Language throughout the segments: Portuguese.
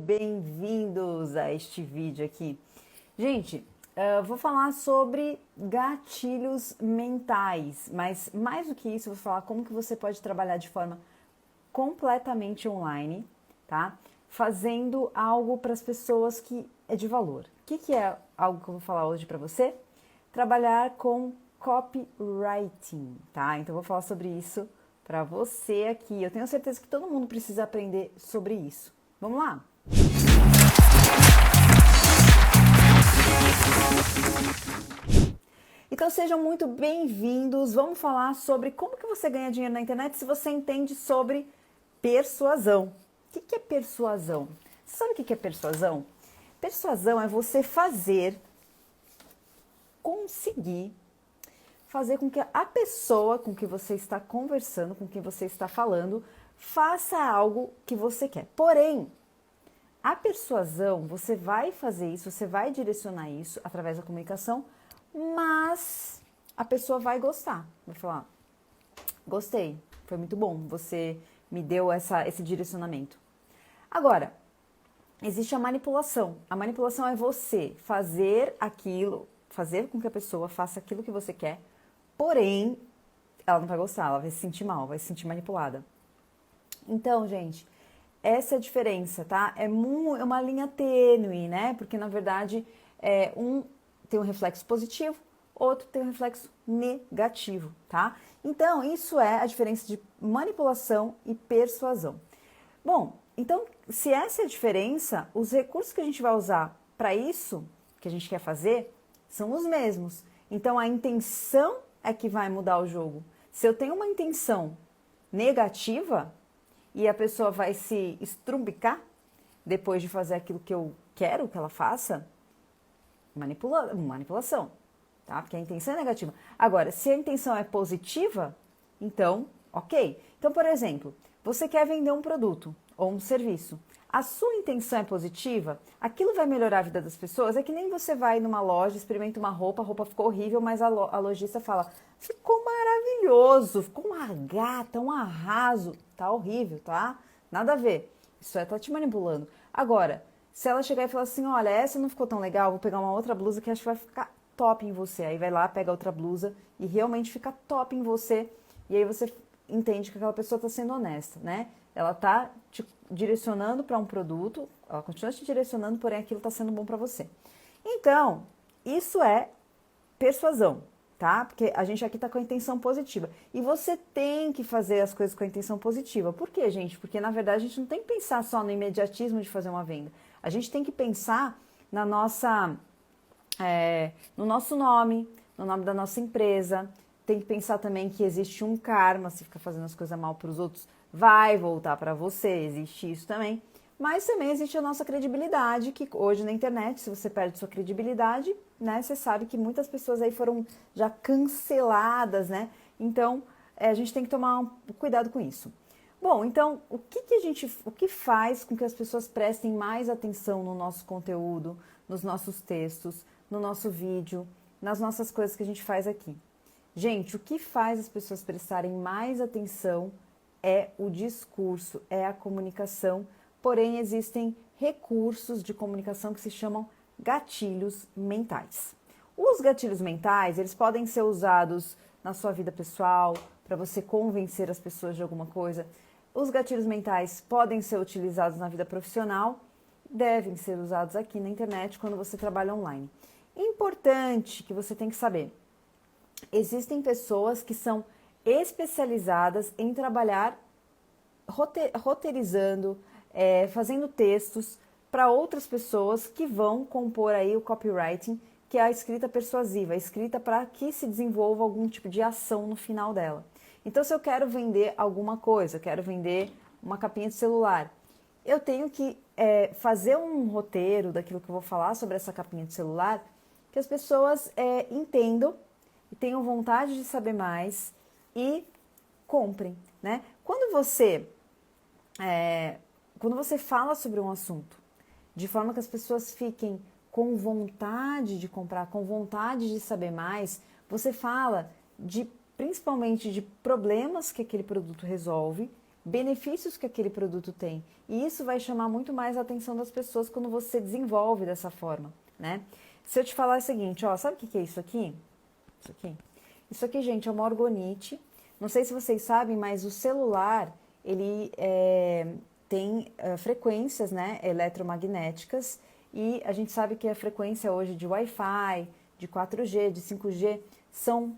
bem-vindos a este vídeo aqui. Gente, vou falar sobre gatilhos mentais, mas mais do que isso, eu vou falar como que você pode trabalhar de forma completamente online, tá? Fazendo algo para as pessoas que é de valor. O que é algo que eu vou falar hoje para você? Trabalhar com copywriting, tá? Então eu vou falar sobre isso para você aqui. Eu tenho certeza que todo mundo precisa aprender sobre isso. Vamos lá? Então sejam muito bem-vindos. Vamos falar sobre como que você ganha dinheiro na internet se você entende sobre persuasão. O que é persuasão? Você sabe o que é persuasão? Persuasão é você conseguir fazer com que a pessoa com que você está conversando, com quem você está falando, faça algo que você quer. Porém, a persuasão, você vai fazer isso, você vai direcionar isso através da comunicação, mas a pessoa vai gostar. Vai falar, gostei, foi muito bom, você me deu esse direcionamento. Agora, existe a manipulação. A manipulação é você fazer com que a pessoa faça aquilo que você quer, porém, ela não vai gostar, ela vai se sentir mal, vai se sentir manipulada. Então, gente, essa é a diferença, tá? É uma linha tênue, né? Porque, na verdade, um tem um reflexo positivo, outro tem um reflexo negativo, tá? Então, isso é a diferença de manipulação e persuasão. Bom, então, se essa é a diferença, os recursos que a gente vai usar para isso que a gente quer fazer são os mesmos. Então, a intenção é que vai mudar o jogo. Se eu tenho uma intenção negativa e a pessoa vai se estrumbicar depois de fazer aquilo que eu quero que ela faça, manipulação, tá? Porque a intenção é negativa. Agora, se a intenção é positiva, então, ok. Então, por exemplo, você quer vender um produto ou um serviço. A sua intenção é positiva, aquilo vai melhorar a vida das pessoas. É que nem você vai numa loja, experimenta uma roupa, a roupa ficou horrível, mas a lojista fala, ficou maravilhoso, ficou uma gata, um arraso. Tá horrível, tá? Nada a ver. Isso tá te manipulando. Agora, se ela chegar e falar assim, olha, essa não ficou tão legal, vou pegar uma outra blusa que acho que vai ficar top em você. Aí vai lá, pega outra blusa e realmente fica top em você. E aí você entende que aquela pessoa está sendo honesta, né? Ela está te direcionando para um produto, ela continua te direcionando, porém aquilo está sendo bom para você. Então, isso é persuasão, tá? Porque a gente aqui está com a intenção positiva. E você tem que fazer as coisas com a intenção positiva. Por quê, gente? Porque, na verdade, a gente não tem que pensar só no imediatismo de fazer uma venda. A gente tem que pensar no nosso nome, no nome da nossa empresa. Tem que pensar também que existe um karma, se ficar fazendo as coisas mal para os outros, vai voltar para você, existe isso também. Mas também existe a nossa credibilidade, que hoje na internet, se você perde sua credibilidade, né, você sabe que muitas pessoas aí foram já canceladas, né? Então, a gente tem que tomar cuidado com isso. Bom, então, o que faz com que as pessoas prestem mais atenção no nosso conteúdo, nos nossos textos, no nosso vídeo, nas nossas coisas que a gente faz aqui? Gente, o que faz as pessoas prestarem mais atenção é o discurso, é a comunicação, porém existem recursos de comunicação que se chamam gatilhos mentais. Os gatilhos mentais, eles podem ser usados na sua vida pessoal, para você convencer as pessoas de alguma coisa. Os gatilhos mentais podem ser utilizados na vida profissional, devem ser usados aqui na internet quando você trabalha online. Importante que você tem que saber, existem pessoas que são especializadas em trabalhar roteirizando, fazendo textos para outras pessoas que vão compor aí o copywriting, que é a escrita persuasiva, a escrita para que se desenvolva algum tipo de ação no final dela. Então, se eu quero vender alguma coisa, quero vender uma capinha de celular, eu tenho que fazer um roteiro daquilo que eu vou falar sobre essa capinha de celular, que as pessoas entendam e tenham vontade de saber mais e comprem, né? Quando você fala sobre um assunto de forma que as pessoas fiquem com vontade de comprar, com vontade de saber mais, você fala principalmente de problemas que aquele produto resolve, benefícios que aquele produto tem. E isso vai chamar muito mais a atenção das pessoas quando você desenvolve dessa forma, né? Se eu te falar o seguinte, ó, sabe o que é isso aqui? Isso aqui? Isso aqui, gente, é uma orgonite. Não sei se vocês sabem, mas o celular, ele tem frequências, né, eletromagnéticas, e a gente sabe que a frequência hoje de Wi-Fi, de 4G, de 5G, são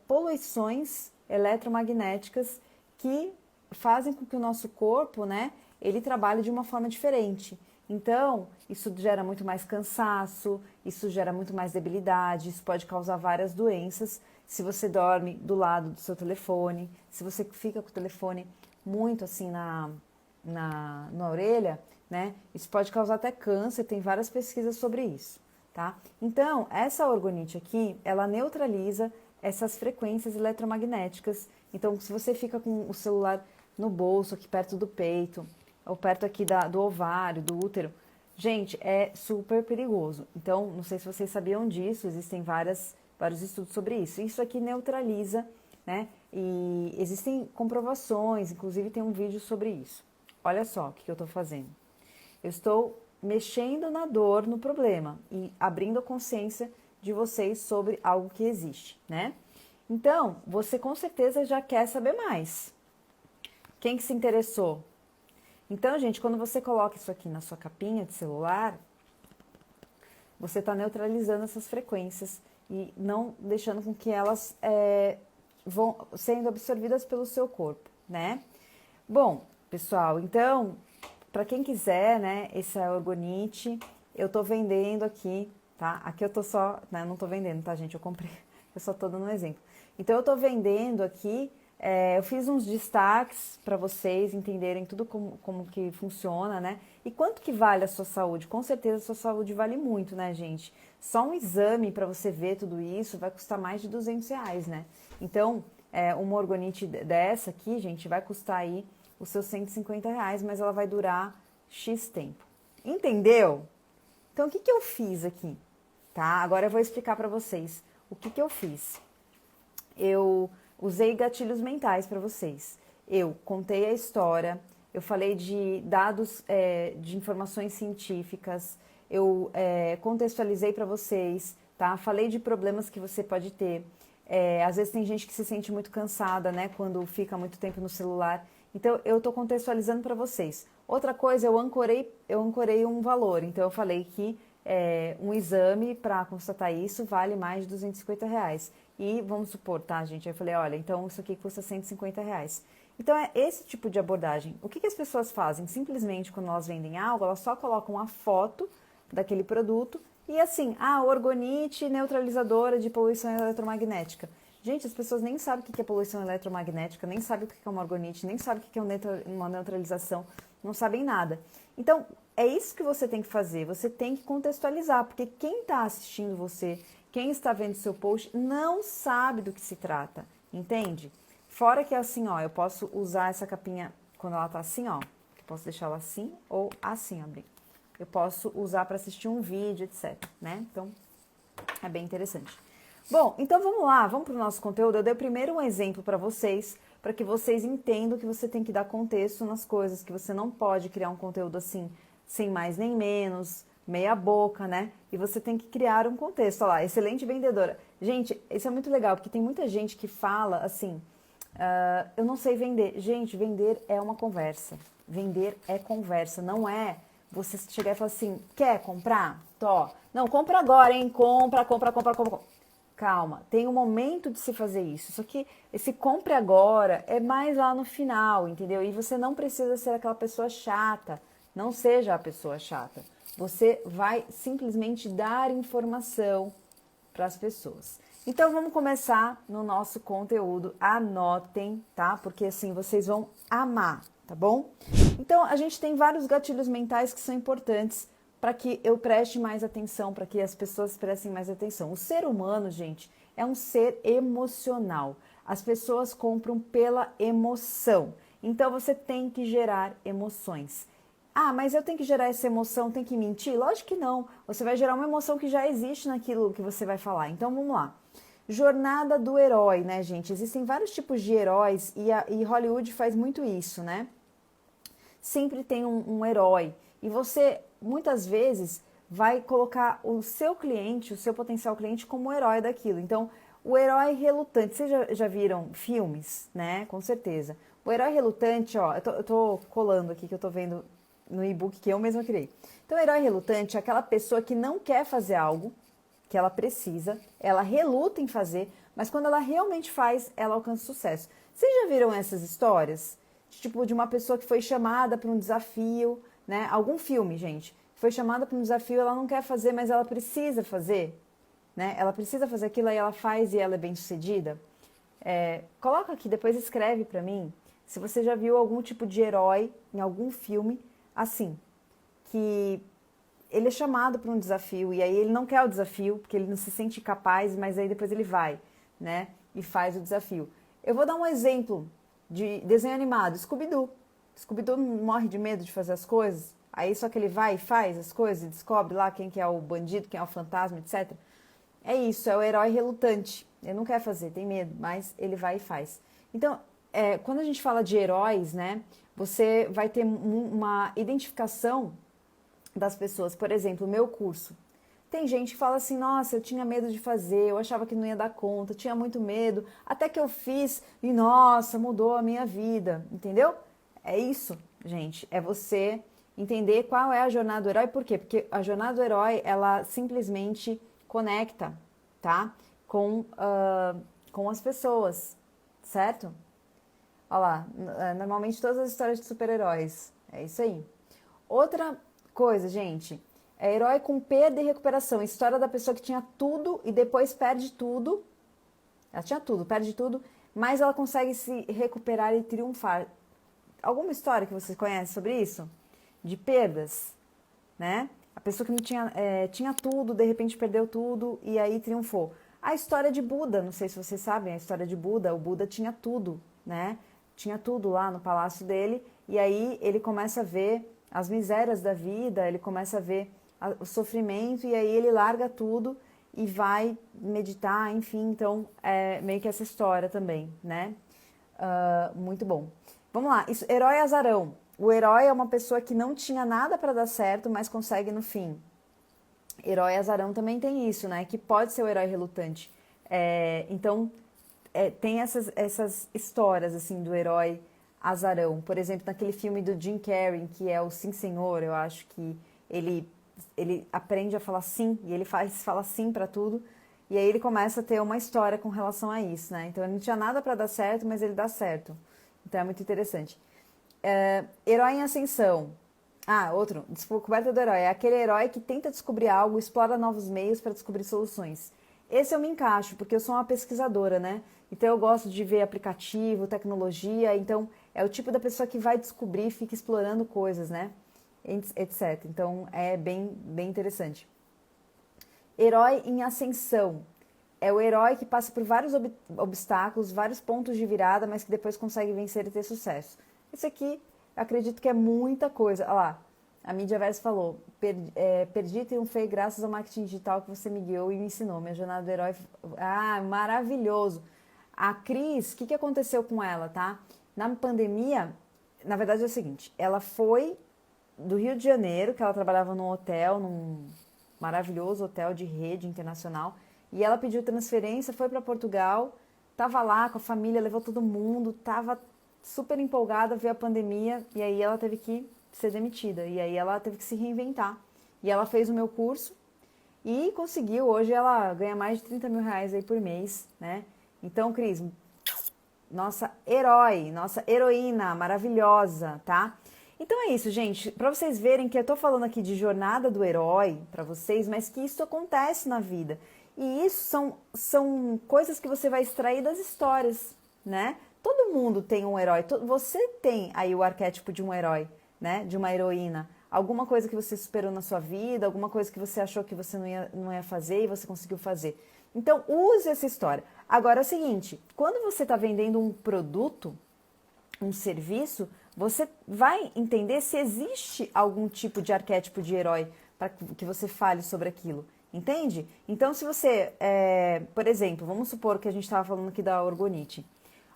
poluições eletromagnéticas que fazem com que o nosso corpo, né, ele trabalhe de uma forma diferente. Então, isso gera muito mais cansaço, isso gera muito mais debilidade, isso pode causar várias doenças. Se você dorme do lado do seu telefone, se você fica com o telefone muito assim na orelha, né, isso pode causar até câncer, tem várias pesquisas sobre isso, tá? Então, essa orgonite aqui, ela neutraliza essas frequências eletromagnéticas. Então, se você fica com o celular no bolso, aqui perto do peito, ou perto aqui do ovário, do útero, gente, é super perigoso. Então, não sei se vocês sabiam disso, existem vários estudos sobre isso. Isso aqui neutraliza, né? E existem comprovações, inclusive tem um vídeo sobre isso. Olha só o que eu estou fazendo. Eu estou mexendo na dor, no problema, e abrindo a consciência de vocês sobre algo que existe, né? Então, você com certeza já quer saber mais. Quem que se interessou? Então, gente, quando você coloca isso aqui na sua capinha de celular, você está neutralizando essas frequências e não deixando com que elas vão sendo absorvidas pelo seu corpo, né? Bom, pessoal, então, para quem quiser, né, essa orgonite, eu tô vendendo aqui, tá? Aqui eu tô só, né, não tô vendendo, tá, gente? Eu comprei, eu só tô dando um exemplo. Então, eu tô vendendo aqui, eu fiz uns destaques para vocês entenderem tudo como que funciona, né? E quanto que vale a sua saúde? Com certeza a sua saúde vale muito, né, gente? Só um exame para você ver tudo isso vai custar mais de R$200, né? Então, uma orgonite dessa aqui, gente, vai custar aí os seus R$150, mas ela vai durar X tempo. Entendeu? Então, o que eu fiz aqui? Tá? Agora eu vou explicar para vocês o que eu fiz. Eu usei gatilhos mentais para vocês. Eu contei a história, eu falei de dados, de informações científicas, eu contextualizei para vocês, tá? Falei de problemas que você pode ter. Às vezes tem gente que se sente muito cansada, né? Quando fica muito tempo no celular. Então, eu estou contextualizando para vocês. Outra coisa, eu ancorei um valor. Então, eu falei que um exame para constatar isso vale mais de R$250. E vamos supor, tá, gente? Aí eu falei, olha, então isso aqui custa R$150. Então, é esse tipo de abordagem. O que as pessoas fazem? Simplesmente, quando elas vendem algo, elas só colocam a foto daquele produto e assim, orgonite neutralizadora de poluição eletromagnética. Gente, as pessoas nem sabem o que é poluição eletromagnética, nem sabem o que é uma orgonite, nem sabem o que é uma neutralização, não sabem nada. Então, é isso que você tem que fazer, você tem que contextualizar, porque quem está assistindo você, quem está vendo seu post, não sabe do que se trata, entende? Fora que assim, ó, eu posso usar essa capinha quando ela tá assim, ó, eu posso deixar ela assim ou assim, abrir. Eu posso usar para assistir um vídeo, etc, né? Então, é bem interessante. Bom, então vamos lá, vamos para o nosso conteúdo. Eu dei primeiro um exemplo para vocês que vocês entendam que você tem que dar contexto nas coisas, que você não pode criar um conteúdo assim, sem mais nem menos, meia boca, né? E você tem que criar um contexto. Olha lá, excelente vendedora. Gente, isso é muito legal, porque tem muita gente que fala assim, eu não sei vender. Gente, vender é uma conversa. Vender é conversa, não é você chegar e falar assim, quer comprar? Tó. Não, compra agora, hein? Compra. Calma, tem um momento de se fazer isso. Isso aqui, esse compre agora é mais lá no final, entendeu? E você não precisa ser aquela pessoa chata. Não seja a pessoa chata. Você vai simplesmente dar informação para as pessoas. Então, vamos começar no nosso conteúdo. Anotem, tá? Porque assim, vocês vão amar, tá bom? Então, a gente tem vários gatilhos mentais que são importantes para que eu preste mais atenção, para que as pessoas prestem mais atenção. O ser humano, gente, é um ser emocional. As pessoas compram pela emoção. Então, você tem que gerar emoções. Ah, mas eu tenho que gerar essa emoção, tem que mentir? Lógico que não. Você vai gerar uma emoção que já existe naquilo que você vai falar. Então, vamos lá. Jornada do herói, né, gente? Existem vários tipos de heróis e Hollywood faz muito isso, né? Sempre tem um herói. E você, muitas vezes, vai colocar o seu cliente, o seu potencial cliente, como o herói daquilo. Então, o herói relutante. Vocês já viram filmes, né? Com certeza. O herói relutante, ó, eu tô colando aqui, que eu tô vendo no e-book que eu mesma criei. Então, o herói relutante é aquela pessoa que não quer fazer algo que ela precisa, ela reluta em fazer, mas quando ela realmente faz, ela alcança sucesso. Vocês já viram essas histórias? Tipo, de uma pessoa que foi chamada para um desafio, né? Algum filme, gente. Foi chamada para um desafio, ela não quer fazer, mas ela precisa fazer, né? Ela precisa fazer aquilo, aí ela faz e ela é bem-sucedida. Coloca aqui, depois escreve para mim, se você já viu algum tipo de herói em algum filme assim, que ele é chamado para um desafio e aí ele não quer o desafio, porque ele não se sente capaz, mas aí depois ele vai, né? E faz o desafio. Eu vou dar um exemplo de desenho animado, Scooby-Doo. Scooby-Doo morre de medo de fazer as coisas, aí só que ele vai e faz as coisas e descobre lá quem que é o bandido, quem é o fantasma, etc. É isso, é o herói relutante. Ele não quer fazer, tem medo, mas ele vai e faz. Então, quando a gente fala de heróis, né, você vai ter uma identificação das pessoas. Por exemplo, o meu curso. Tem gente que fala assim, nossa, eu tinha medo de fazer, eu achava que não ia dar conta, tinha muito medo, até que eu fiz e, nossa, mudou a minha vida, entendeu? É isso, gente, é você entender qual é a jornada do herói, por quê? Porque a jornada do herói, ela simplesmente conecta, tá? Com as pessoas, certo? Olha lá, normalmente todas as histórias de super-heróis, é isso aí. Outra coisa, gente, é herói com perda e recuperação. História da pessoa que tinha tudo e depois perde tudo. Ela tinha tudo, perde tudo, mas ela consegue se recuperar e triunfar. Alguma história que vocês conhecem sobre isso? De perdas, né? A pessoa que não tinha tudo, de repente perdeu tudo e aí triunfou. A história de Buda, não sei se vocês sabem, a história de Buda, o Buda tinha tudo, né? Tinha tudo lá no palácio dele e aí ele começa a ver as misérias da vida, ele começa a ver o sofrimento e aí ele larga tudo e vai meditar, enfim, então é meio que essa história também, né? Muito bom. Vamos lá, herói azarão. O herói é uma pessoa que não tinha nada para dar certo, mas consegue no fim. Herói azarão também tem isso, né? Que pode ser o herói relutante. Então, tem essas histórias, assim, do herói azarão. Por exemplo, naquele filme do Jim Carrey, que é o Sim Senhor, eu acho que ele aprende a falar sim, e ele fala sim para tudo, e aí ele começa a ter uma história com relação a isso, né? Então ele não tinha nada para dar certo, mas ele dá certo. Então é muito interessante. Herói em ascensão. Outro, descoberta do herói. É aquele herói que tenta descobrir algo, explora novos meios para descobrir soluções. Esse eu me encaixo, porque eu sou uma pesquisadora, né? Então eu gosto de ver aplicativo, tecnologia, então é o tipo da pessoa que vai descobrir, fica explorando coisas, né? Etc. Então é bem interessante. Herói em ascensão. É o herói que passa por vários obstáculos, vários pontos de virada, mas que depois consegue vencer e ter sucesso. Isso aqui, eu acredito que é muita coisa. Olha lá, a Mídia Verso falou, perdi e triunfei graças ao marketing digital que você me guiou e me ensinou. Minha jornada do herói... maravilhoso. A Cris, o que aconteceu com ela, tá? Na pandemia, na verdade é o seguinte, ela foi do Rio de Janeiro, que ela trabalhava num hotel, num maravilhoso hotel de rede internacional, e ela pediu transferência, foi para Portugal, tava lá com a família, levou todo mundo, tava super empolgada, veio a pandemia, e aí ela teve que ser demitida, e aí ela teve que se reinventar. E ela fez o meu curso e conseguiu, hoje ela ganha mais de 30 mil reais aí por mês, né? Então, Cris, nossa herói, nossa heroína maravilhosa, tá? Então é isso, gente, para vocês verem que eu tô falando aqui de jornada do herói para vocês, mas que isso acontece na vida. E isso são coisas que você vai extrair das histórias, né? Todo mundo tem um herói, você tem aí o arquétipo de um herói, né? De uma heroína. Alguma coisa que você superou na sua vida, alguma coisa que você achou que você não ia fazer e você conseguiu fazer. Então, use essa história. Agora é o seguinte, quando você está vendendo um produto, um serviço, você vai entender se existe algum tipo de arquétipo de herói para que você fale sobre aquilo, Entende? Então, se você, por exemplo, vamos supor que a gente estava falando aqui da orgonite.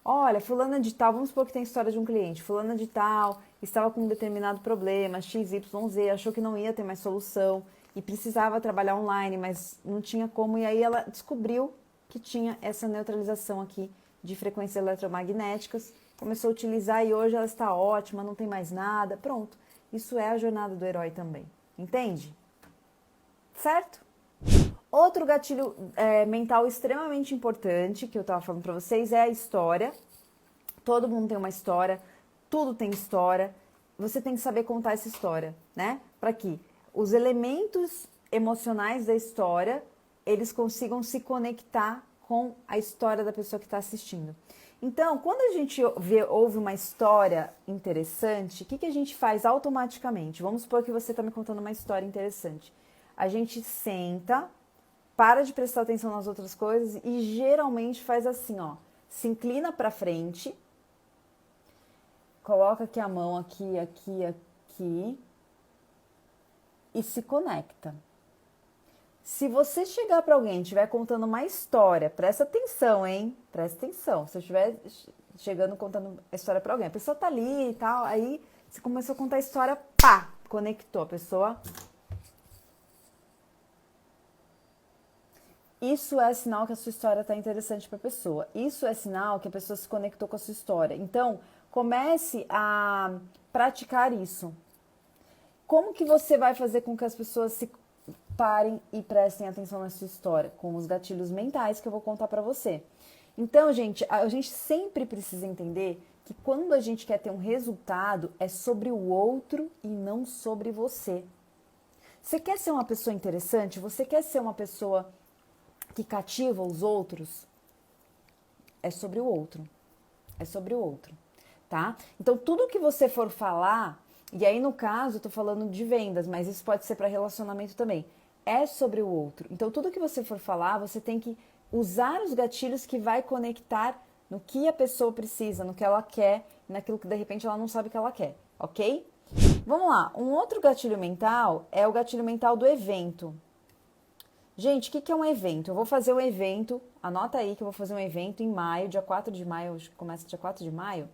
Olha, fulana de tal, vamos supor que tem a história de um cliente. Fulana de tal estava com um determinado problema, X, Y, Z, achou que não ia ter mais solução e precisava trabalhar online, mas não tinha como. E aí ela descobriu que tinha essa neutralização aqui de frequências eletromagnéticas, começou a utilizar e hoje ela está ótima, não tem mais nada. Pronto, isso é a jornada do herói também. Entende? Certo? Outro gatilho mental extremamente importante que eu estava falando para vocês é a história. Todo mundo tem uma história, tudo tem história. Você tem que saber contar essa história, né? Para que os elementos emocionais da história, eles consigam se conectar com a história da pessoa que está assistindo. Então, quando a gente ouve uma história interessante, o que a gente faz automaticamente? Vamos supor que você está me contando uma história interessante. A gente senta, para de prestar atenção nas outras coisas e geralmente faz assim, ó. Se inclina para frente, coloca aqui a mão, aqui, aqui, aqui e se conecta. Se você chegar para alguém e estiver contando uma história, presta atenção, hein? Presta atenção. Se eu estiver chegando contando a história para alguém, a pessoa tá ali e tal, aí você começou a contar a história, pá, conectou a pessoa. Isso é sinal que a sua história está interessante para a pessoa. Isso é sinal que a pessoa se conectou com a sua história. Então, comece a praticar isso. Como que você vai fazer com que as pessoas se parem e prestem atenção na sua história? Com os gatilhos mentais que eu vou contar para você. Então, gente, a gente sempre precisa entender que quando a gente quer ter um resultado, é sobre o outro e não sobre você. Você quer ser uma pessoa interessante? Você quer ser uma pessoa que cativa os outros? É sobre o outro. É sobre o outro, tá? Então, tudo que você for falar, e aí no caso eu tô falando de vendas, mas isso pode ser para relacionamento também, é sobre o outro. Então, tudo que você for falar, você tem que usar os gatilhos que vai conectar no que a pessoa precisa, no que ela quer, naquilo que de repente ela não sabe que ela quer, ok? Vamos lá, um outro gatilho mental é o gatilho mental do evento. Gente, o que é um evento? Eu vou fazer um evento, anota aí que eu vou fazer um evento em maio, dia 4 de maio, hoje começa dia 4 de maio,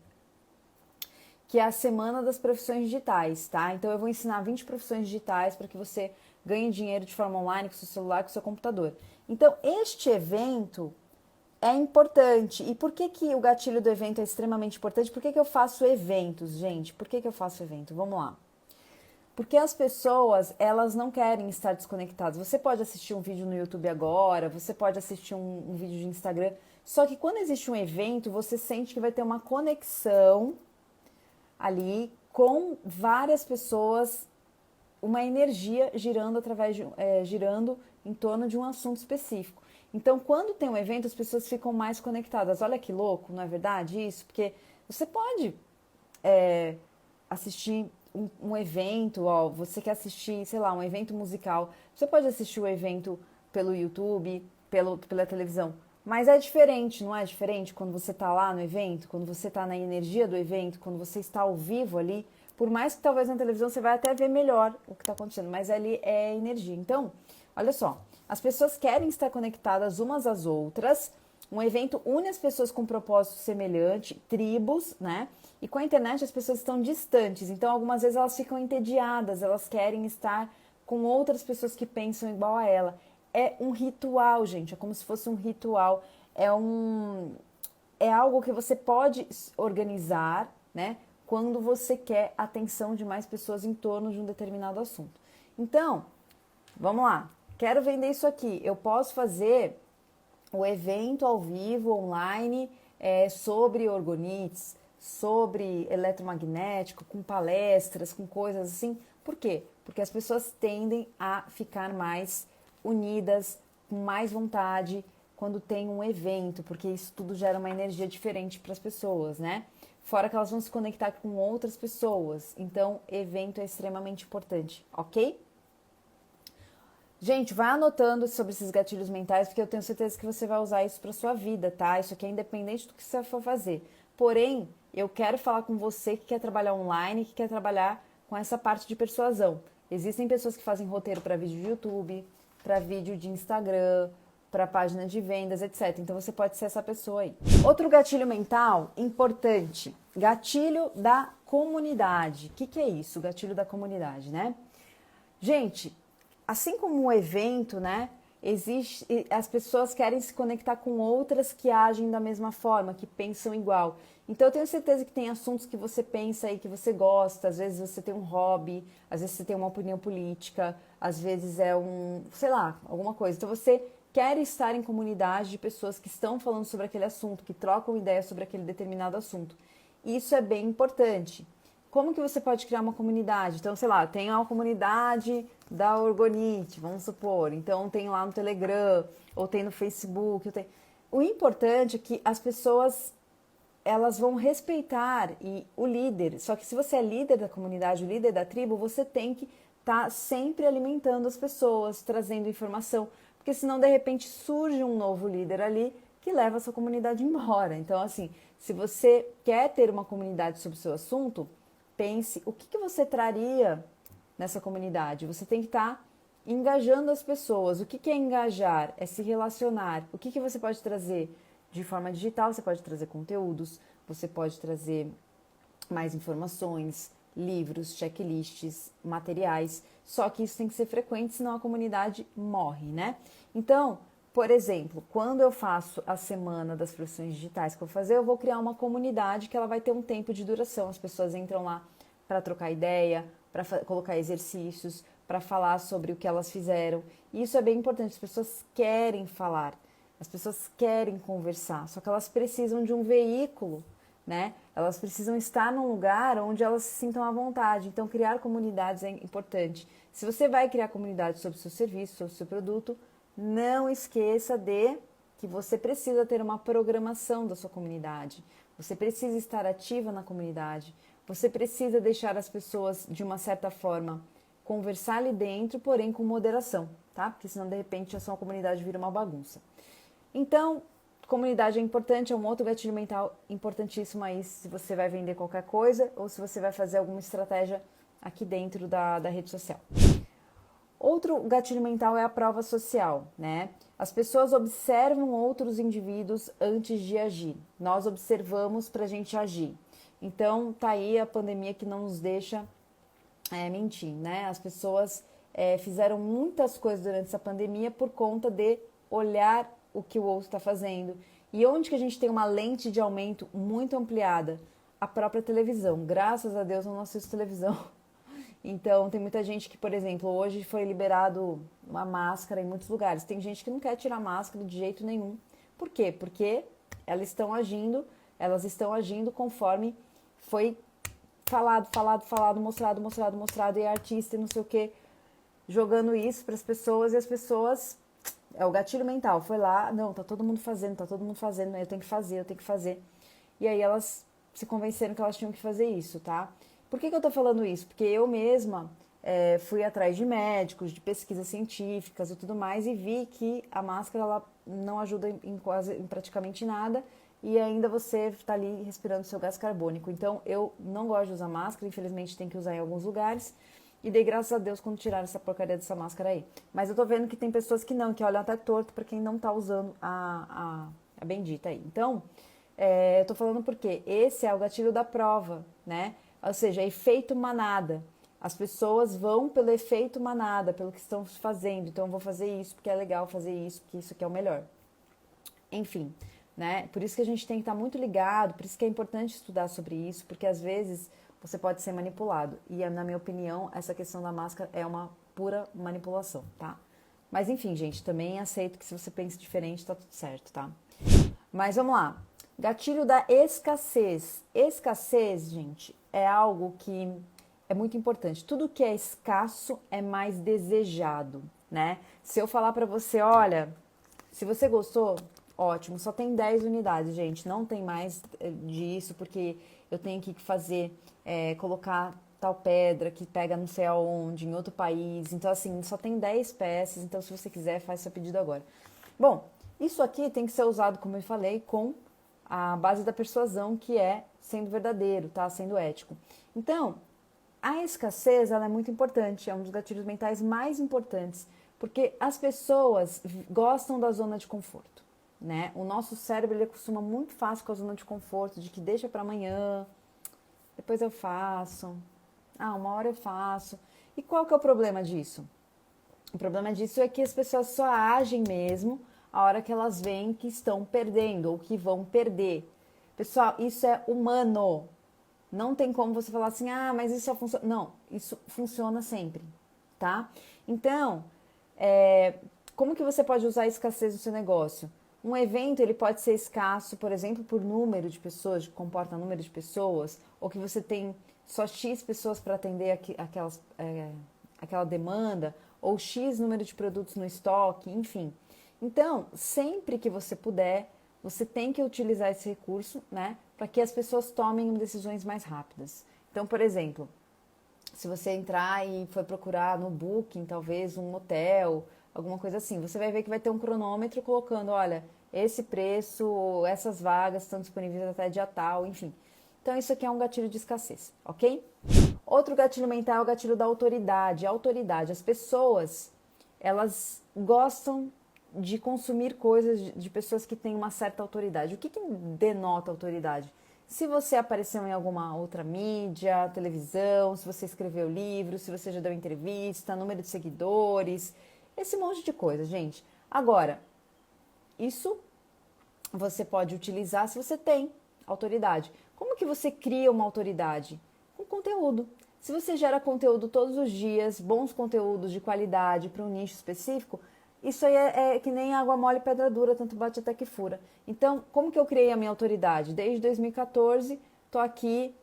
que é a Semana das Profissões Digitais, tá? Então eu vou ensinar 20 profissões digitais para que você ganhe dinheiro de forma online com o seu celular, com o seu computador. Então, este evento é importante. E por que o gatilho do evento é extremamente importante? Por que eu faço eventos, gente? Por que eu faço evento? Vamos lá. Porque as pessoas, elas não querem estar desconectadas. Você pode assistir um vídeo no YouTube agora, você pode assistir um vídeo de Instagram, só que quando existe um evento, você sente que vai ter uma conexão ali com várias pessoas, uma energia girando girando em torno de um assunto específico. Então, quando tem um evento, as pessoas ficam mais conectadas. Olha que louco, não é verdade isso? Porque você pode assistir um evento, ó, você quer assistir, sei lá, um evento musical, você pode assistir o evento pelo YouTube, pela televisão, mas é diferente, não é diferente quando você está lá no evento, quando você está na energia do evento, quando você está ao vivo ali, por mais que talvez na televisão você vai até ver melhor o que está acontecendo, mas ali é energia. Então, olha só, as pessoas querem estar conectadas umas às outras. Um evento une as pessoas com um propósito semelhante, tribos, né? E com a internet as pessoas estão distantes, então algumas vezes elas ficam entediadas, elas querem estar com outras pessoas que pensam igual a ela. É um ritual, gente, é como se fosse um ritual, é algo que você pode organizar, né? Quando você quer a atenção de mais pessoas em torno de um determinado assunto. Então, vamos lá, quero vender isso aqui, eu posso fazer o evento ao vivo, online, sobre orgonites, sobre eletromagnético, com palestras, com coisas assim. Por quê? Porque as pessoas tendem a ficar mais unidas, com mais vontade, quando tem um evento, porque isso tudo gera uma energia diferente para as pessoas, né? Fora que elas vão se conectar com outras pessoas. Então, evento é extremamente importante, ok? Gente, vai anotando sobre esses gatilhos mentais, porque eu tenho certeza que você vai usar isso para sua vida, tá? Isso aqui é independente do que você for fazer. Porém, eu quero falar com você que quer trabalhar online, que quer trabalhar com essa parte de persuasão. Existem pessoas que fazem roteiro para vídeo de YouTube, para vídeo de Instagram, para página de vendas, etc. Então você pode ser essa pessoa aí. Outro gatilho mental importante, gatilho da comunidade. O que é isso, gatilho da comunidade, né? Gente, assim como o evento, né? As pessoas querem se conectar com outras que agem da mesma forma, que pensam igual. Então eu tenho certeza que tem assuntos que você pensa e que você gosta, às vezes você tem um hobby, às vezes você tem uma opinião política, às vezes é sei lá, alguma coisa. Então você quer estar em comunidade de pessoas que estão falando sobre aquele assunto, que trocam ideias sobre aquele determinado assunto. Isso é bem importante. Como que você pode criar uma comunidade? Então, sei lá, tem uma comunidade da Orgonite, vamos supor. Então, tem lá no Telegram, ou tem no Facebook. O importante é que as pessoas, elas vão respeitar o líder. Só que se você é líder da comunidade, o líder da tribo, você tem que estar sempre alimentando as pessoas, trazendo informação. Porque senão, de repente, surge um novo líder ali que leva a sua comunidade embora. Então, assim, se você quer ter uma comunidade sobre o seu assunto, pense o que você traria nessa comunidade. Você tem que estar engajando as pessoas. O que é engajar? É se relacionar. O que você pode trazer de forma digital? Você pode trazer conteúdos, você pode trazer mais informações, livros, checklists, materiais. Só que isso tem que ser frequente, senão a comunidade morre, né? Então, por exemplo, quando eu faço a semana das profissões digitais que eu vou fazer, eu vou criar uma comunidade que ela vai ter um tempo de duração. As pessoas entram lá para trocar ideia, para colocar exercícios, para falar sobre o que elas fizeram. E isso é bem importante, as pessoas querem falar, as pessoas querem conversar, só que elas precisam de um veículo, né? Elas precisam estar num lugar onde elas se sintam à vontade. Então, criar comunidades é importante. Se você vai criar comunidade sobre o seu serviço, sobre o seu produto, não esqueça de que você precisa ter uma programação da sua comunidade. Você precisa estar ativa na comunidade. Você precisa deixar as pessoas, de uma certa forma, conversar ali dentro, porém com moderação, tá? Porque senão, de repente, a sua comunidade vira uma bagunça. Então, comunidade é importante, é um outro gatilho mental importantíssimo aí se você vai vender qualquer coisa ou se você vai fazer alguma estratégia aqui dentro da rede social. Outro gatilho mental é a prova social, né? As pessoas observam outros indivíduos antes de agir. Nós observamos para a gente agir. Então, tá aí a pandemia que não nos deixa mentir, né? As pessoas fizeram muitas coisas durante essa pandemia por conta de olhar o que o outro está fazendo. E onde que a gente tem uma lente de aumento muito ampliada? A própria televisão. Graças a Deus eu não assisto televisão. Então, tem muita gente que, por exemplo, hoje foi liberado uma máscara em muitos lugares. Tem gente que não quer tirar máscara de jeito nenhum. Por quê? Porque elas estão agindo conforme foi falado, mostrado, e é artista e não sei o quê, jogando isso para as pessoas, e as pessoas, é o gatilho mental, foi lá, não, tá todo mundo fazendo, eu tenho que fazer. E aí elas se convenceram que elas tinham que fazer isso, tá? Por que eu tô falando isso? Porque eu mesma fui atrás de médicos, de pesquisas científicas e tudo mais, e vi que a máscara ela não ajuda em praticamente nada, e ainda você está ali respirando seu gás carbônico. Então, eu não gosto de usar máscara, infelizmente tem que usar em alguns lugares, e dei graças a Deus quando tiraram essa porcaria dessa máscara aí. Mas eu tô vendo que tem pessoas que não, que olham até torto para quem não tá usando a bendita aí. Então, eu tô falando porque esse é o gatilho da prova, né? Ou seja, efeito manada. As pessoas vão pelo efeito manada, pelo que estão fazendo. Então, eu vou fazer isso porque é legal fazer isso, porque isso aqui é o melhor. Enfim, né? Por isso que a gente tem que estar muito ligado, por isso que é importante estudar sobre isso, porque às vezes você pode ser manipulado. E, na minha opinião, essa questão da máscara é uma pura manipulação, tá? Mas, enfim, gente, também aceito que se você pensa diferente, tá tudo certo, tá? Mas vamos lá. Gatilho da escassez. Escassez, gente, é algo que é muito importante. Tudo que é escasso é mais desejado, né? Se eu falar pra você, olha, se você gostou, ótimo, só tem 10 unidades, gente. Não tem mais disso, porque eu tenho que fazer, colocar tal pedra que pega não sei aonde, em outro país. Então, assim, só tem 10 peças. Então, se você quiser, faz seu pedido agora. Bom, isso aqui tem que ser usado, como eu falei, com a base da persuasão, que é sendo verdadeiro, tá? Sendo ético. Então, a escassez, ela é muito importante. É um dos gatilhos mentais mais importantes. Porque as pessoas gostam da zona de conforto, né? O nosso cérebro, ele acostuma muito fácil com a zona de conforto, de que deixa para amanhã, depois eu faço, uma hora eu faço. E qual que é o problema disso? O problema disso é que as pessoas só agem mesmo a hora que elas veem que estão perdendo ou que vão perder. Pessoal, isso é humano. Não tem como você falar assim, mas isso só funciona. Não, isso funciona sempre, tá? Então, como que você pode usar a escassez no seu negócio? Um evento, ele pode ser escasso, por exemplo, por número de pessoas, comporta número de pessoas, ou que você tem só X pessoas para atender aquela demanda, ou X número de produtos no estoque, enfim. Então, sempre que você puder, você tem que utilizar esse recurso, né, para que as pessoas tomem decisões mais rápidas. Então, por exemplo, se você entrar e for procurar no Booking, talvez um hotel, alguma coisa assim, você vai ver que vai ter um cronômetro colocando, olha, esse preço, essas vagas estão disponíveis até dia tal, enfim. Então, isso aqui é um gatilho de escassez, ok? Outro gatilho mental é o gatilho da autoridade. A autoridade, as pessoas, elas gostam de consumir coisas de pessoas que têm uma certa autoridade. O que denota autoridade? Se você apareceu em alguma outra mídia, televisão, se você escreveu livro, se você já deu entrevista, número de seguidores, esse monte de coisa, gente. Agora, isso você pode utilizar se você tem autoridade. Como que você cria uma autoridade? Com conteúdo. Se você gera conteúdo todos os dias, bons conteúdos de qualidade para um nicho específico, isso aí é que nem água mole e pedra dura, tanto bate até que fura. Então, como que eu criei a minha autoridade? Desde 2014, tô aqui,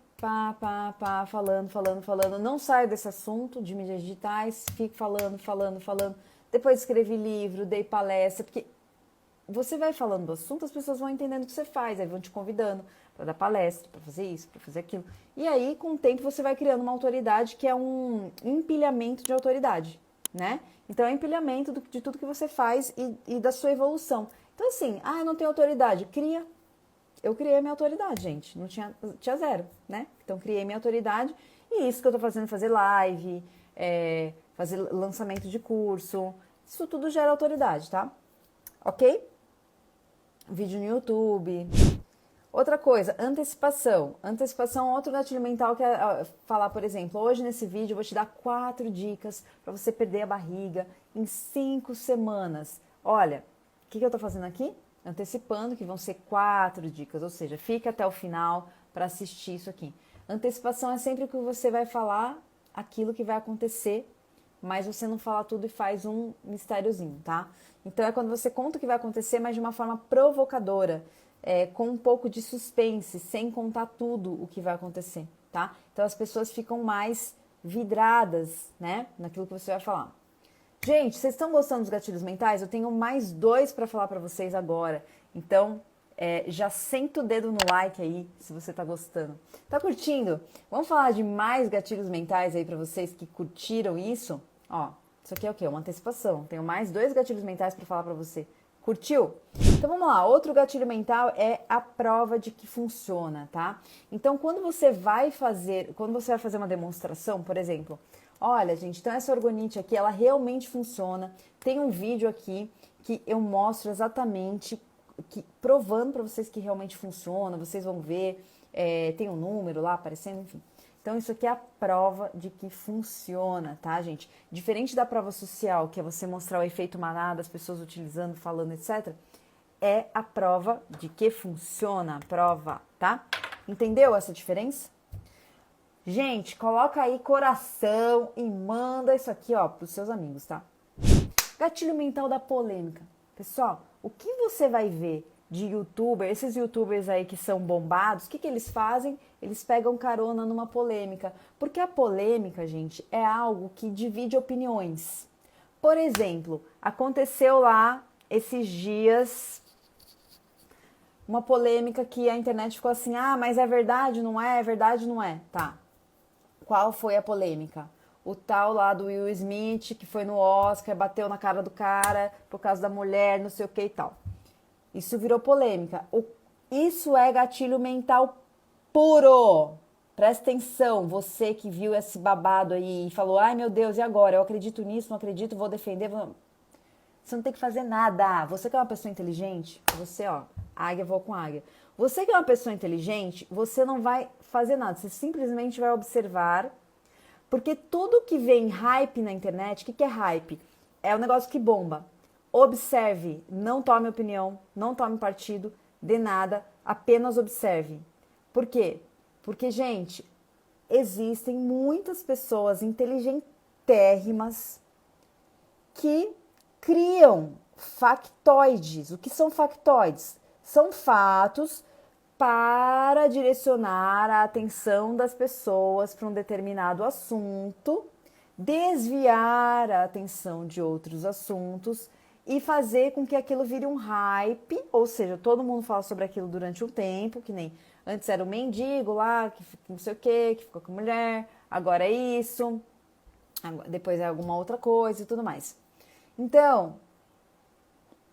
falando. Não saio desse assunto de mídias digitais, fico falando. Depois escrevi livro, dei palestra, porque você vai falando do assunto, as pessoas vão entendendo o que você faz, aí vão te convidando para dar palestra, para fazer isso, para fazer aquilo. E aí, com o tempo, você vai criando uma autoridade que é um empilhamento de autoridade, né? Então, é empilhamento de tudo que você faz e da sua evolução. Então, assim, eu não tenho autoridade. Eu criei a minha autoridade, gente. Não tinha zero, né? Então, criei minha autoridade e isso que eu tô fazendo, fazer live, fazer lançamento de curso, isso tudo gera autoridade, tá? Ok? Vídeo no YouTube. Outra coisa, antecipação. Antecipação é outro gatilho mental que é falar, por exemplo, hoje nesse vídeo eu vou te dar 4 dicas para você perder a barriga em 5 semanas. Olha, o que eu tô fazendo aqui? Antecipando que vão ser 4 dicas, ou seja, fica até o final para assistir isso aqui. Antecipação é sempre que você vai falar aquilo que vai acontecer, mas você não fala tudo e faz um mistériozinho, tá? Então é quando você conta o que vai acontecer, mas de uma forma provocadora, com um pouco de suspense, sem contar tudo o que vai acontecer, tá? Então as pessoas ficam mais vidradas, né, naquilo que você vai falar. Gente, vocês estão gostando dos gatilhos mentais? Eu tenho mais 2 para falar para vocês agora. Então, já senta o dedo no like aí, se você tá gostando. Tá curtindo? Vamos falar de mais gatilhos mentais aí para vocês que curtiram isso? Ó, isso aqui é o quê? Uma antecipação. Tenho mais 2 gatilhos mentais para falar para você. Curtiu? Então vamos lá, outro gatilho mental é a prova de que funciona, tá? Então quando você vai fazer uma demonstração, por exemplo, olha gente, então essa orgonite aqui, ela realmente funciona. Tem um vídeo aqui que eu mostro exatamente, provando para vocês que realmente funciona, vocês vão ver, tem um número lá aparecendo, enfim. Então, isso aqui é a prova de que funciona, tá, gente? Diferente da prova social, que é você mostrar o efeito manada, as pessoas utilizando, falando, etc., é a prova de que funciona a prova, tá? Entendeu essa diferença? Gente, coloca aí coração e manda isso aqui, ó, pros seus amigos, tá? Gatilho mental da polêmica. Pessoal, o que você vai ver de youtuber, esses youtubers aí que são bombados, o que eles fazem? Eles pegam carona numa polêmica. Porque a polêmica, gente, é algo que divide opiniões. Por exemplo, aconteceu lá esses dias uma polêmica que a internet ficou assim, mas é verdade, não é? É verdade, não é? Tá. Qual foi a polêmica? O tal lá do Will Smith, que foi no Oscar, bateu na cara do cara por causa da mulher, não sei o que e tal. Isso virou polêmica. Isso é gatilho mental puro. Presta atenção, você que viu esse babado aí e falou, ai meu Deus, e agora? Eu acredito nisso, não acredito, vou defender. Você não tem que fazer nada. Você que é uma pessoa inteligente, você, ó, águia voa com águia. Você que é uma pessoa inteligente, você não vai fazer nada. Você simplesmente vai observar. Porque tudo que vem hype na internet, o que é hype? É um negócio que bomba. Observe, não tome opinião, não tome partido de nada, apenas observe. Por quê? Porque, gente, existem muitas pessoas inteligentérrimas que criam factoides. O que são factoides? São fatos para direcionar a atenção das pessoas para um determinado assunto, desviar a atenção de outros assuntos e fazer com que aquilo vire um hype, ou seja, todo mundo fala sobre aquilo durante um tempo, que nem antes era o mendigo lá, que não sei o que ficou com a mulher, agora é isso, depois é alguma outra coisa e tudo mais. Então,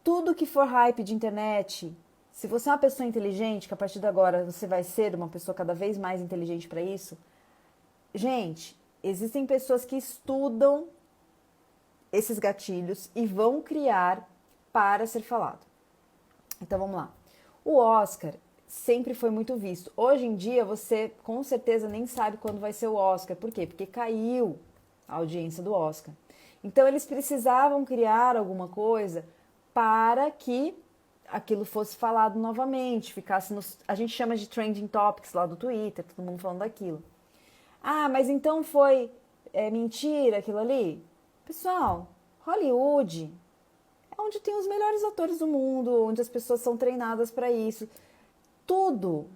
tudo que for hype de internet, se você é uma pessoa inteligente, que a partir de agora você vai ser uma pessoa cada vez mais inteligente para isso, gente, existem pessoas que estudam esses gatilhos e vão criar para ser falado. Então vamos lá. O Oscar sempre foi muito visto. Hoje em dia você com certeza nem sabe quando vai ser o Oscar. Por quê? Porque caiu a audiência do Oscar. Então eles precisavam criar alguma coisa para que aquilo fosse falado novamente, ficasse nos, a gente chama de trending topics lá do Twitter, todo mundo falando daquilo. Ah, mas então foi mentira aquilo ali? Pessoal, Hollywood é onde tem os melhores atores do mundo, onde as pessoas são treinadas para isso. Tudo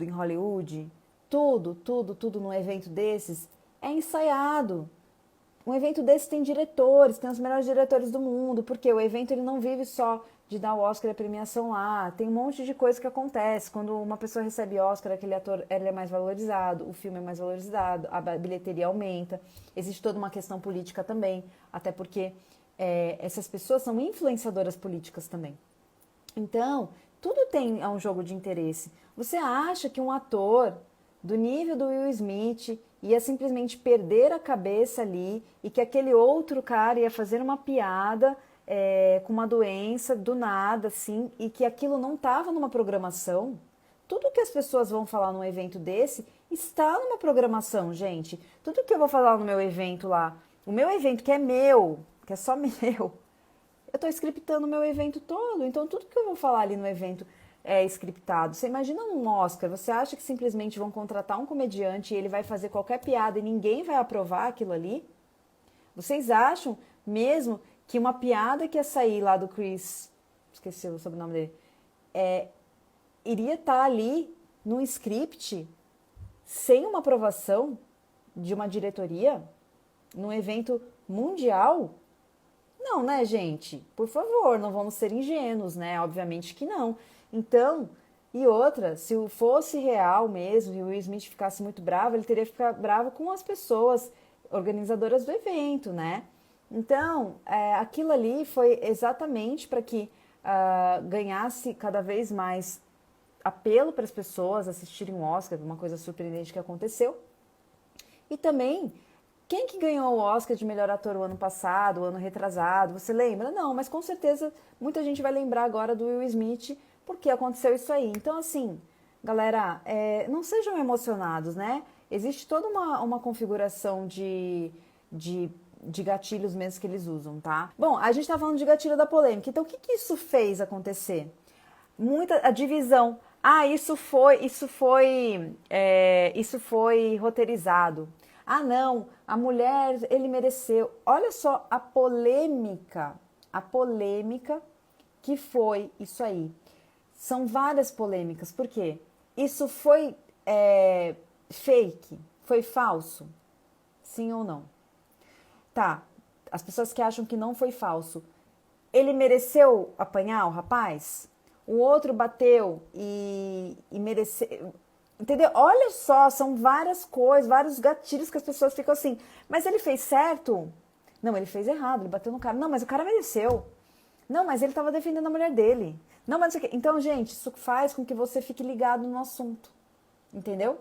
em Hollywood, tudo num evento desses é ensaiado. Um evento desse tem diretores, tem os melhores diretores do mundo, porque o evento ele não vive só de dar o Oscar e a premiação lá, tem um monte de coisa que acontece. Quando uma pessoa recebe Oscar, aquele ator ele é mais valorizado, o filme é mais valorizado, a bilheteria aumenta, existe toda uma questão política também, até porque essas pessoas são influenciadoras políticas também. Então, tudo tem um jogo de interesse. Você acha que um ator do nível do Will Smith ia simplesmente perder a cabeça ali e que aquele outro cara ia fazer uma piada com uma doença do nada, assim, e que aquilo não estava numa programação? Tudo que as pessoas vão falar num evento desse está numa programação, gente. Tudo que eu vou falar no meu evento lá, o meu evento que é meu, que é só meu, eu estou scriptando o meu evento todo, então tudo que eu vou falar ali no evento é scriptado. Você imagina num Oscar, você acha que simplesmente vão contratar um comediante e ele vai fazer qualquer piada e ninguém vai aprovar aquilo ali? Vocês acham mesmo que uma piada que ia sair lá do Chris, esqueci o sobrenome dele, iria estar ali num script sem uma aprovação de uma diretoria, num evento mundial? Não, né, gente? Por favor, não vamos ser ingênuos, né? Obviamente que não. Então, e outra, se fosse real mesmo e o Will Smith ficasse muito bravo, ele teria que ficar bravo com as pessoas organizadoras do evento, né? Então, aquilo ali foi exatamente para que ganhasse cada vez mais apelo para as pessoas assistirem o Oscar, uma coisa surpreendente que aconteceu. E também, quem que ganhou o Oscar de melhor ator o ano passado, o ano retrasado? Você lembra? Não, mas com certeza muita gente vai lembrar agora do Will Smith, porque aconteceu isso aí. Então, assim, galera, não sejam emocionados, né? Existe toda uma configuração de gatilhos mesmo que eles usam, tá? Bom, a gente tá falando de gatilho da polêmica. Então, o que isso fez acontecer? A divisão. Ah, isso foi roteirizado. Ah, não, a mulher, ele mereceu. Olha só a polêmica que foi isso aí. São várias polêmicas, por quê? Isso foi fake, foi falso? Sim ou não? Tá, as pessoas que acham que não foi falso, ele mereceu apanhar o rapaz? O outro bateu e mereceu... Entendeu? Olha só, são várias coisas, vários gatilhos que as pessoas ficam assim, mas ele fez certo? Não, ele fez errado, ele bateu no cara. Não, mas o cara mereceu. Não, mas ele estava defendendo a mulher dele. Não, mas não sei o quê. Então, gente, isso faz com que você fique ligado no assunto. Entendeu?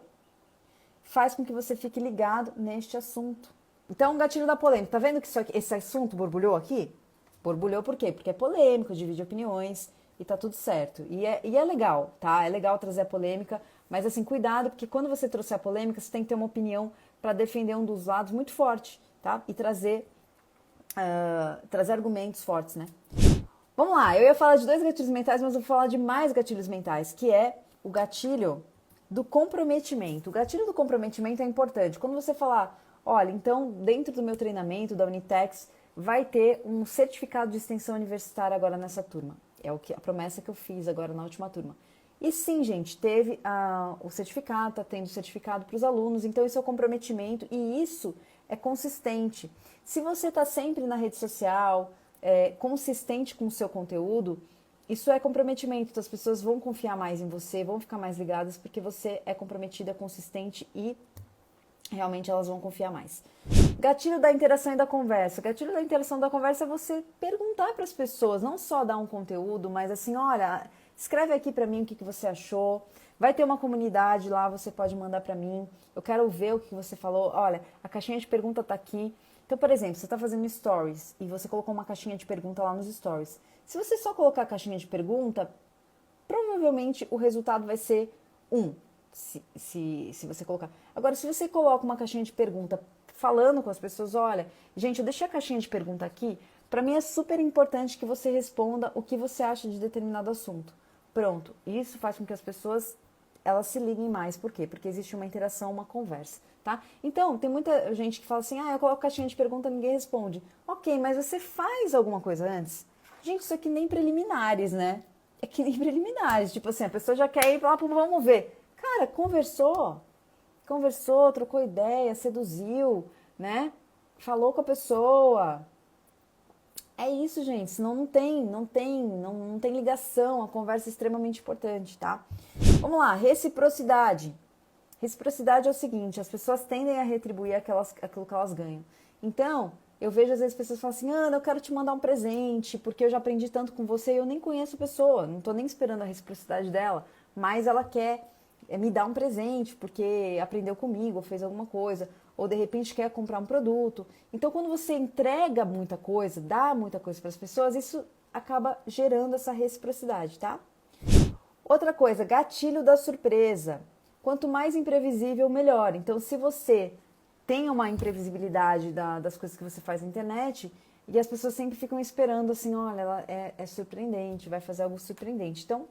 faz com que você fique ligado neste assunto. Então, o gatilho da polêmica. Tá vendo que esse assunto borbulhou aqui? Borbulhou por quê? Porque é polêmico, divide opiniões e tá tudo certo. E é legal, tá? É legal trazer a polêmica, mas assim, cuidado, porque quando você trouxer a polêmica, você tem que ter uma opinião para defender um dos lados muito forte, tá? E trazer argumentos fortes, né? Vamos lá, eu ia falar de 2 gatilhos mentais, mas eu vou falar de mais gatilhos mentais, que é o gatilho do comprometimento. O gatilho do comprometimento é importante. Quando você falar, olha, então dentro do meu treinamento da Unitex vai ter um certificado de extensão universitária agora nessa turma. É a promessa que eu fiz agora na última turma. E sim, gente, teve o certificado, está tendo certificado para os alunos, então isso é o comprometimento e isso é consistente. Se você está sempre na rede social, consistente com o seu conteúdo, isso é comprometimento, então as pessoas vão confiar mais em você, vão ficar mais ligadas porque você é comprometida, consistente e realmente elas vão confiar mais. Gatilho da interação e da conversa. Gatilho da interação e da conversa é você perguntar para as pessoas, não só dar um conteúdo, mas assim, olha, escreve aqui para mim o que você achou. Vai ter uma comunidade lá, você pode mandar para mim. Eu quero ver o que você falou. Olha, a caixinha de pergunta tá aqui. Então, por exemplo, você está fazendo stories e você colocou uma caixinha de pergunta lá nos stories. Se você só colocar a caixinha de pergunta, provavelmente o resultado vai ser 1, se você colocar. Agora, se você coloca uma caixinha de pergunta falando com as pessoas, olha, gente, eu deixei a caixinha de pergunta aqui, para mim é super importante que você responda o que você acha de determinado assunto. Pronto, isso faz com que as pessoas, elas se liguem mais. Por quê? Porque existe uma interação, uma conversa, tá? Então, tem muita gente que fala assim, eu coloco caixinha de pergunta e ninguém responde. Ok, mas você faz alguma coisa antes? Gente, isso aqui nem preliminares, né? É que nem preliminares. Tipo assim, a pessoa já quer ir lá pro vamos ver. Cara, conversou, trocou ideia, seduziu, né? Falou com a pessoa. É isso, gente. Senão não tem ligação. A conversa é extremamente importante, tá? Vamos lá, reciprocidade. Reciprocidade é o seguinte, as pessoas tendem a retribuir aquilo que elas ganham. Então, eu vejo às vezes pessoas falam assim, Ana, eu quero te mandar um presente, porque eu já aprendi tanto com você e eu nem conheço a pessoa, não tô nem esperando a reciprocidade dela, mas ela quer me dar um presente, porque aprendeu comigo, ou fez alguma coisa, ou de repente quer comprar um produto. Então, quando você entrega muita coisa, dá muita coisa para as pessoas, isso acaba gerando essa reciprocidade, tá? Outra coisa, gatilho da surpresa. Quanto mais imprevisível, melhor. Então, se você tem uma imprevisibilidade das coisas que você faz na internet, e as pessoas sempre ficam esperando assim, olha, ela é surpreendente, vai fazer algo surpreendente. Então,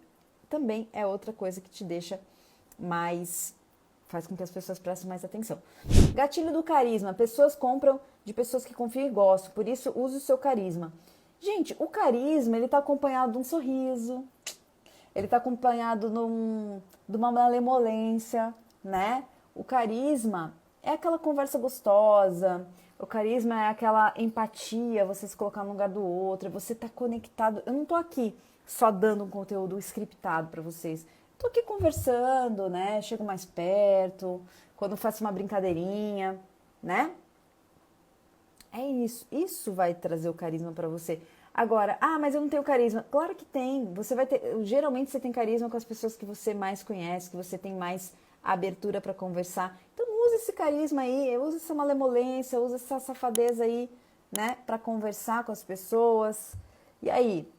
também é outra coisa que te deixa mais, faz com que as pessoas prestem mais atenção. Gatilho do carisma. Pessoas compram de pessoas que confiam e gostam, por isso use o seu carisma. Gente, o carisma, ele tá acompanhado de um sorriso, ele tá acompanhado de uma malemolência, né? O carisma é aquela conversa gostosa, o carisma é aquela empatia, você se colocar no lugar do outro, você tá conectado. Eu não tô aqui só dando um conteúdo scriptado para vocês. Tô aqui conversando, né? Chego mais perto, quando faço uma brincadeirinha, né? É isso. Isso vai trazer o carisma para você. Agora, mas eu não tenho carisma. Claro que tem. Você vai ter. Geralmente você tem carisma com as pessoas que você mais conhece, que você tem mais abertura para conversar. Então use esse carisma aí, use essa malemolência, use essa safadeza aí, né? Para conversar com as pessoas. E aí?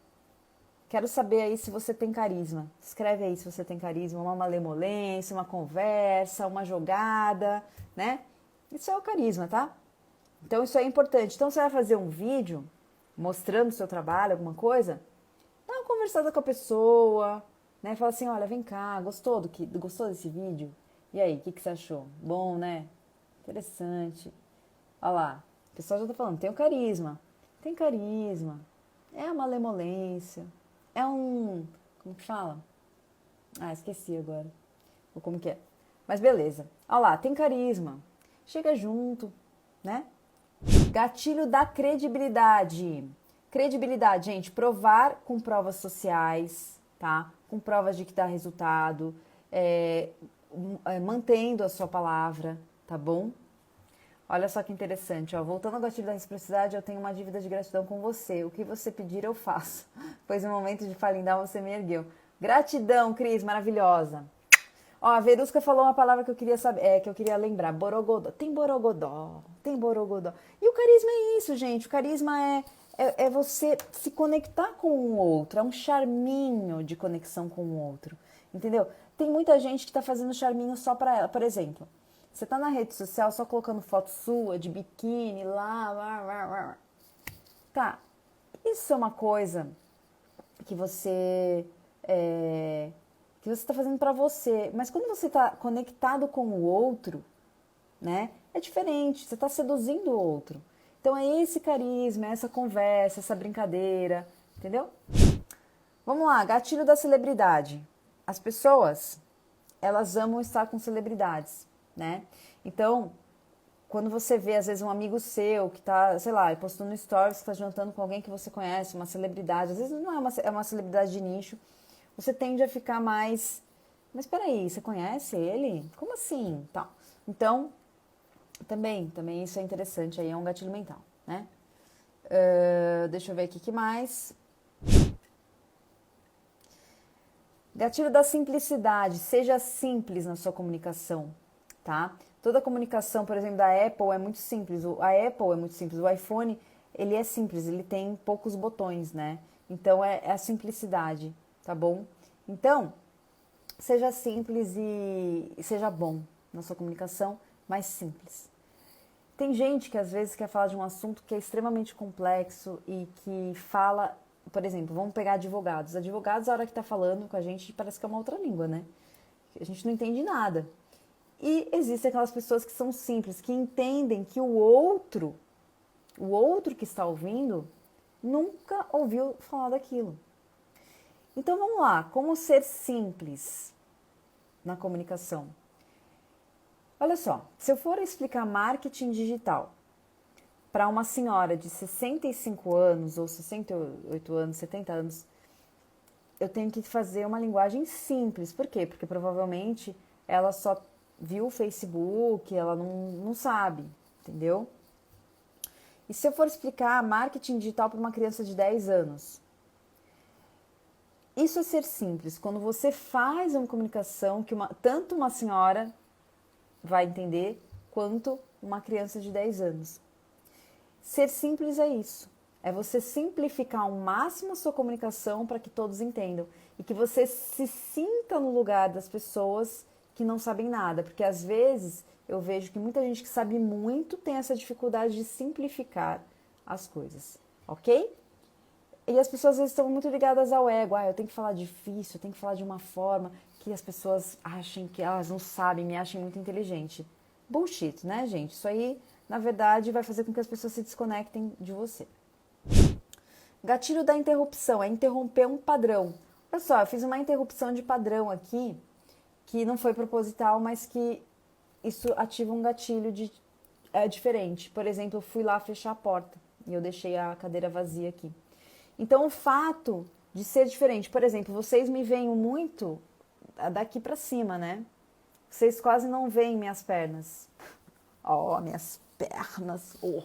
Quero saber aí se você tem carisma. Escreve aí se você tem carisma, uma malemolência, uma conversa, uma jogada, né? Isso é o carisma, tá? Então isso é importante. Então você vai fazer um vídeo mostrando o seu trabalho, alguma coisa, dá uma conversada com a pessoa, né? Fala assim, olha, vem cá, gostou desse vídeo? E aí, o que você achou? Bom, né? Interessante. Olha lá, o pessoal já tá falando, tem o carisma. Tem carisma. É a malemolência. É um... Como que fala? Esqueci agora. Ou como que é? Mas beleza. Olha lá, tem carisma. Chega junto, né? Gatilho da credibilidade. Credibilidade, gente, provar com provas sociais, tá? Com provas de que dá resultado, mantendo a sua palavra, tá bom? Olha só que interessante, ó. Voltando ao gatilho da reciprocidade, eu tenho uma dívida de gratidão com você. O que você pedir, eu faço. Pois no momento de falindar, você me ergueu. Gratidão, Cris, maravilhosa. Ó, a Verusca falou uma palavra que eu queria saber, que eu queria lembrar. Borogodó. Tem borogodó. Tem borogodó. E o carisma é isso, gente. O carisma é você se conectar com o outro. É um charminho de conexão com o outro. Entendeu? Tem muita gente que tá fazendo charminho só pra ela. Por exemplo, você tá na rede social só colocando foto sua de biquíni lá. Tá. Isso é uma coisa que você está fazendo para você, mas quando você está conectado com o outro, né, é diferente, você está seduzindo o outro. Então é esse carisma, é essa conversa, essa brincadeira, entendeu? Vamos lá, gatilho da celebridade. As pessoas, elas amam estar com celebridades, né? Então, quando você vê, às vezes, um amigo seu que tá, sei lá, postando stories, que tá jantando com alguém que você conhece, uma celebridade, às vezes não é uma celebridade de nicho, você tende a ficar mais, mas peraí, você conhece ele? Como assim? Tá. Então, também isso é interessante, aí é um gatilho mental, né? Deixa eu ver aqui, que mais? Gatilho da simplicidade, seja simples na sua comunicação, tá? Toda a comunicação, por exemplo, da Apple é muito simples, a Apple é muito simples, o iPhone, ele é simples, ele tem poucos botões, né? Então, é a simplicidade, tá bom? Então, seja simples e seja bom na sua comunicação, mas simples. Tem gente que às vezes quer falar de um assunto que é extremamente complexo e que fala, por exemplo, vamos pegar advogados. Advogados, a hora que tá falando com a gente, parece que é uma outra língua, né? A gente não entende nada. E existem aquelas pessoas que são simples, que entendem que o outro que está ouvindo, nunca ouviu falar daquilo. Então vamos lá, como ser simples na comunicação? Olha só, se eu for explicar marketing digital para uma senhora de 65 anos, ou 68 anos, 70 anos, eu tenho que fazer uma linguagem simples. Por quê? Porque provavelmente ela só viu o Facebook, ela não sabe, entendeu? E se eu for explicar marketing digital para uma criança de 10 anos? Isso é ser simples. Quando você faz uma comunicação que tanto uma senhora vai entender, quanto uma criança de 10 anos. Ser simples é isso. É você simplificar ao máximo a sua comunicação para que todos entendam. E que você se sinta no lugar das pessoas que não sabem nada. Porque às vezes eu vejo que muita gente que sabe muito tem essa dificuldade de simplificar as coisas. Ok? E as pessoas às vezes estão muito ligadas ao ego. Eu tenho que falar difícil, eu tenho que falar de uma forma que as pessoas achem que elas não sabem, me achem muito inteligente. Bullshit, né, gente? Isso aí, na verdade, vai fazer com que as pessoas se desconectem de você. Gatilho da interrupção, é interromper um padrão. Olha só, eu fiz uma interrupção de padrão aqui, que não foi proposital, mas que isso ativa um gatilho diferente. Por exemplo, eu fui lá fechar a porta e eu deixei a cadeira vazia aqui. Então, o fato de ser diferente, por exemplo, vocês me veem muito daqui pra cima, né? Vocês quase não veem minhas pernas. Ó, minhas pernas. Oh.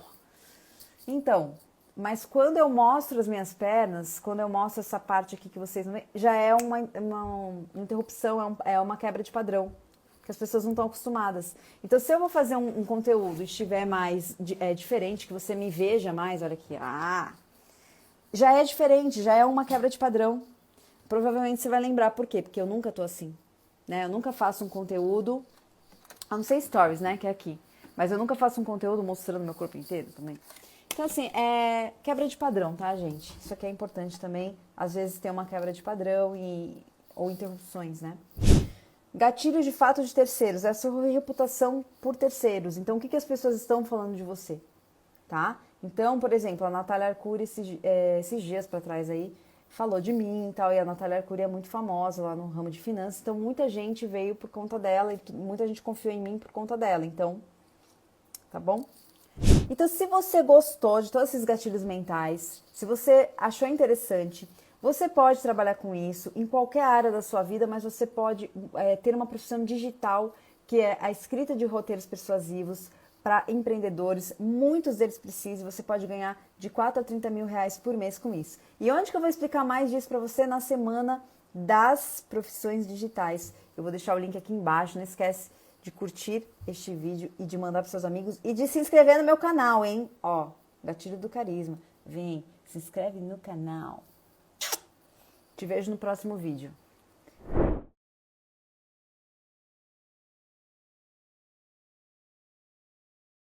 Então, mas quando eu mostro as minhas pernas, quando eu mostro essa parte aqui que vocês não veem, já é uma interrupção, é uma quebra de padrão, que as pessoas não estão acostumadas. Então, se eu vou fazer um conteúdo e estiver mais diferente, que você me veja mais, olha aqui, já é diferente, já é uma quebra de padrão. Provavelmente você vai lembrar por quê? Porque eu nunca tô assim, né? Eu nunca faço um conteúdo, a não ser stories, né? Que é aqui. Mas eu nunca faço um conteúdo mostrando meu corpo inteiro também. Então, assim, é quebra de padrão, tá, gente? Isso aqui é importante também. Às vezes tem uma quebra de padrão ou interrupções, né? Gatilho de fato de terceiros. É a sua reputação por terceiros. Então, o que as pessoas estão falando de você, tá? Então, por exemplo, a Natália Arcuri, esses dias pra trás aí, falou de mim e tal, e a Natália Arcuri é muito famosa lá no ramo de finanças, então muita gente veio por conta dela e muita gente confiou em mim por conta dela, então, tá bom? Então, se você gostou de todos esses gatilhos mentais, se você achou interessante, você pode trabalhar com isso em qualquer área da sua vida, mas você pode ter uma profissão digital, que é a escrita de roteiros persuasivos para empreendedores, muitos deles precisam, você pode ganhar de 4 a 30 mil reais por mês com isso. E onde que eu vou explicar mais disso para você? Na semana das profissões digitais. Eu vou deixar o link aqui embaixo. Não esquece de curtir este vídeo e de mandar para seus amigos e de se inscrever no meu canal, hein? Ó, Gatilho do Carisma. Vem, se inscreve no canal. Te vejo no próximo vídeo.